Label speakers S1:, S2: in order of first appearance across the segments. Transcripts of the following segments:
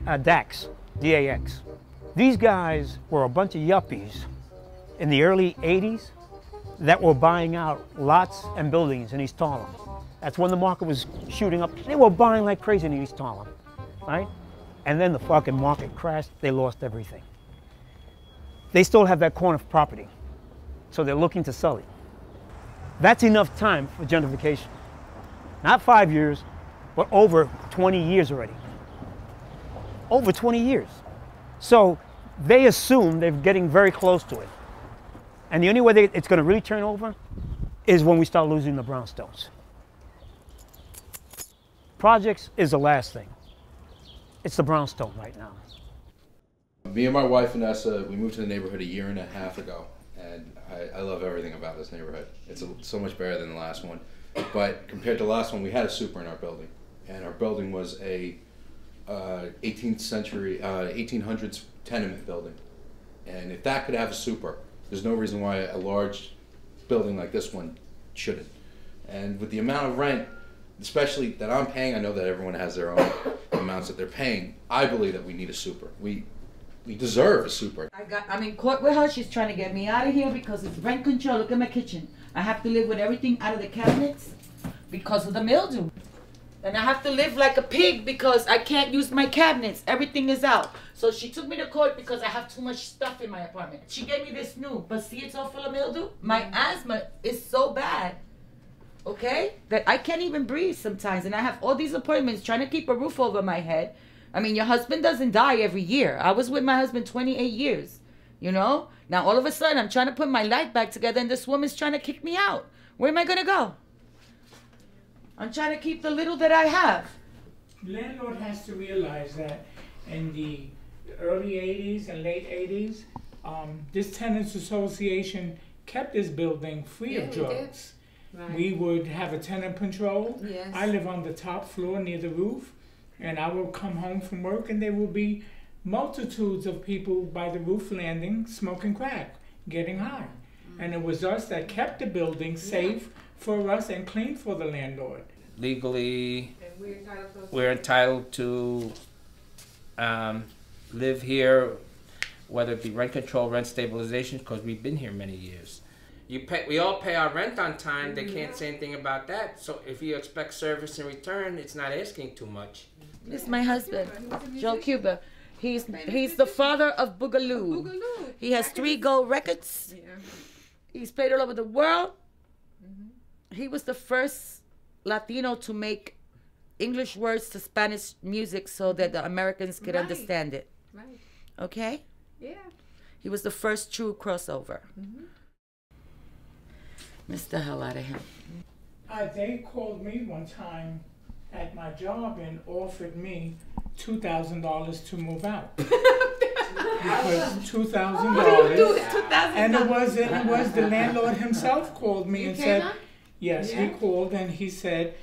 S1: DAX, D-A-X. These guys were a bunch of yuppies in the early 80s that were buying out lots and buildings in East Harlem. That's when the market was shooting up. They were buying like crazy in East Harlem, right? And then the fucking market crashed, they lost everything. They still have that corner of property, so they're looking to sell it. That's enough time for gentrification. Not 5 years, but over 20 years already. Over 20 years. So they assume they're getting very close to it. And the only way it's going to really turn over is when we start losing the brownstones. Projects is the last thing. It's the brownstone right now.
S2: Me and my wife, Vanessa, we moved to the neighborhood 1.5 years ago. And I love everything about this neighborhood. It's so much better than the last one. But compared to the last one, we had a super in our building. And our building was a 18th century, 1800s tenement building. And if that could have a super, there's no reason why a large building like this one shouldn't. And with the amount of rent, especially that I'm paying, I know that everyone has their own amounts that they're paying. I believe that we need a super. We deserve a super.
S3: I'm in court with her. She's trying to get me out of here because it's rent control. Look at my kitchen. I have to live with everything out of the cabinets because of the mildew. And I have to live like a pig because I can't use my cabinets. Everything is out. So she took me to court because I have too much stuff in my apartment. She gave me this new, but see, it's all full of mildew. My asthma is so bad, okay, that I can't even breathe sometimes. And I have all these appointments trying to keep a roof over my head. I mean, your husband doesn't die every year. I was with my husband 28 years, you know? Now, all of a sudden, I'm trying to put my life back together, and this woman's trying to kick me out. Where am I going to go? I'm trying to keep the little that I have.
S4: Landlord has to realize that in the early 80s and late 80s, this tenants association kept this building free of drugs. Right. We would have a tenant patrol. Yes. I live on the top floor near the roof, and I will come home from work and there will be multitudes of people by the roof landing smoking crack, getting high. And it was us that kept the building safe for us and clean for the landlord.
S5: Legally, we're entitled to live here, whether it be rent control, rent stabilization, because we've been here many years. We all pay our rent on time. They can't say anything about that. So if you expect service in return, it's not asking too much.
S3: This is my husband, Joe Cuba. He's the father of Boogaloo. He has 3 gold records. He's played all over the world. He was the first Latino to make English words to Spanish music so that the Americans could understand it. Right. Okay? Yeah. He was the first true crossover. Missed the hell out of him.
S4: They called me one time at my job and offered me $2,000 to move out. Because $2,000. And it was the landlord himself called me and said, yes, he called and he said,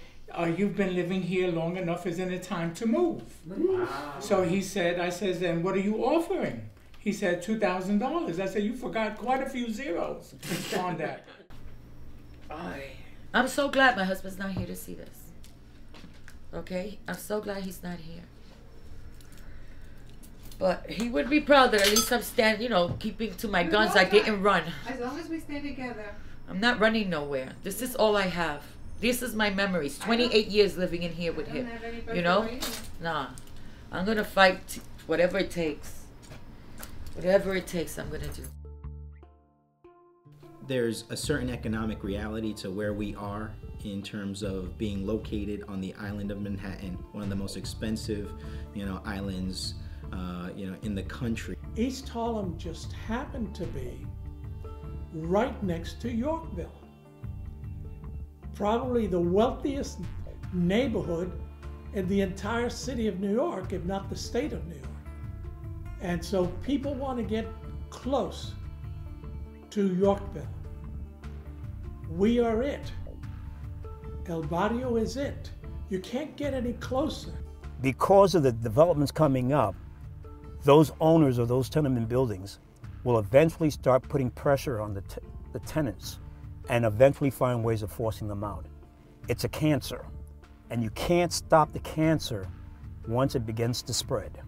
S4: you've been living here long enough, isn't it time to move? Wow. So he said, I said, then what are you offering? He said $2,000. I said, you forgot quite a few zeros on that.
S3: I'm so glad my husband's not here to see this. Okay? I'm so glad he's not here. But he would be proud that at least I'm keeping to my guns. I didn't run.
S6: As long as we stay together.
S3: I'm not running nowhere. This is all I have. This is my memories. 28 years living in here with him. You know? Nah. I'm going to fight whatever it takes. Whatever it takes, I'm going to do.
S7: There's a certain economic reality to where we are in terms of being located on the island of Manhattan, one of the most expensive, islands, in the country.
S8: East Harlem just happened to be right next to Yorkville. Probably the wealthiest neighborhood in the entire city of New York, if not the state of New York. And so people want to get close to Yorkville. We are it. El Barrio is it. You can't get any closer.
S1: Because of the developments coming up, those owners of those tenement buildings will eventually start putting pressure on the tenants and eventually find ways of forcing them out. It's a cancer, and you can't stop the cancer once it begins to spread.